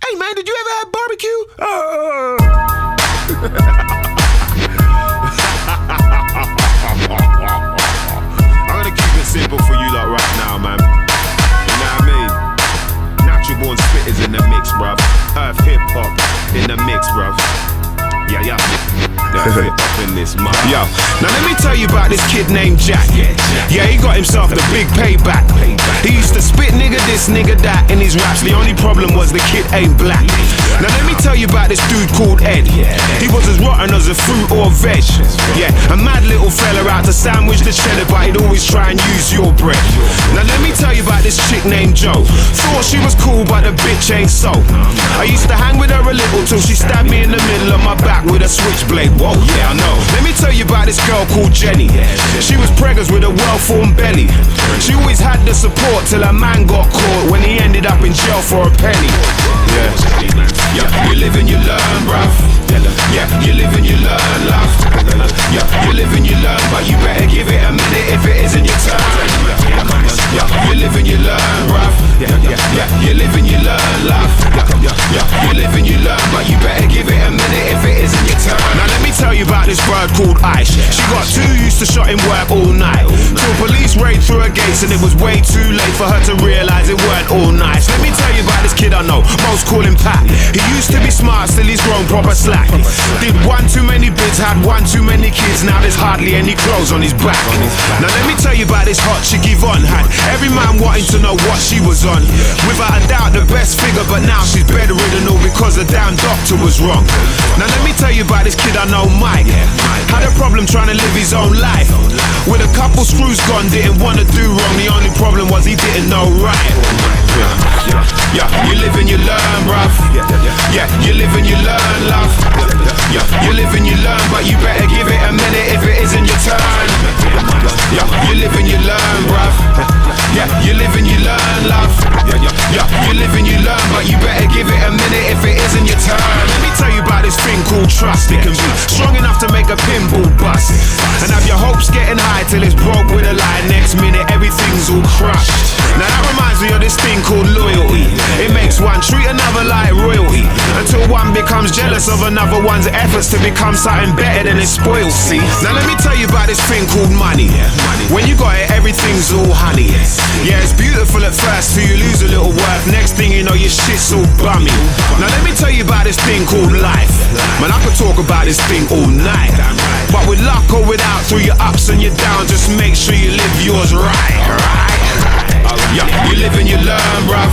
Hey man, did you ever have barbecue? I'm gonna keep it simple for you lot right now, man. You know what I mean? Natural born spitters in the mix, bruv. Earth hip hop in the mix, bruv. Yeah. Hip hop in this, man. Yo, now let me tell you about this kid named Jack. Yeah, he got himself the big payback. He used to spit nigga this, nigga that in his raps. The only problem was the kid ain't black. Now let me tell you about this dude called Ed. He was as rotten as a fruit or veg. Yeah, a mad little fella out to sandwich the cheddar, but he'd always try and use your bread. Now let me tell you about this chick named Jo. Thought she was cool, but the bitch ain't so. I used to hang with her a little till she stabbed me in the middle of my back with a switchblade. Whoa, yeah, I know. Let me tell you about this girl called Jenny. She was preggers with a well-formed belly. She always had the support till her man got caught when he ended up in jail for a penny. Yeah, you live and you learn, bruv. Yeah, you live and you learn, love. Yeah, you live and you learn, but you better give it a minute if it isn't your turn. Yeah, you live and you learn, bruv. Yeah, you live and you learn, love. Yeah, you live and you learn, but you better give it a minute if it isn't your turn. Now let me tell you about this bird called Ice. She got too used to shutting work all night, till police raid through her gates and it was way too late for her to realise it weren't all nice. Let me tell you about this kid I know, most call him Pat. He used to be smart, still he's grown proper slack. Did one too many bids, had one too many kids. Now there's hardly any clothes on his back. Now let me tell you about this hot chick Yvonne had every man wanting to know what she was on. Without a doubt the best figure, but now she's bedridden all because the damn doctor was wrong. Now let me tell you about this kid I know, Mike. Had a problem trying to live his own life. With a couple screws gone, didn't want to do wrong. The only problem was he didn't know right. Yeah, you live and you learn, bruv. Yeah, you live and you learn, love. Yeah, you live and you learn, but you better give it a minute if it isn't your turn. Yeah, you live and you learn, bruv. Yeah, you live and you learn, love. Yeah, you live and you learn, but you better give it a minute if it isn't your turn. Let me tell you about this thing called trust. It can be strong enough to make a pinball bust, and have your hopes getting high till it's broke with a lie. Next minute everything's all crushed. Now that reminds me of this thing called loyalty. It makes one treat another like royalty, until one becomes jealous of another one's efforts to become something better than it's spoiled. See, now let me tell you about this thing called money. When you got it, everything's all honey. Yeah, it's beautiful at first till you lose a little worth. Next thing you know, your shit's all bummy. Now let me tell you about this thing called life. Man, I could talk about this thing all night, but with luck or without, through your ups and your downs, just make sure you live yours right. Yeah, you live and you learn, bruv.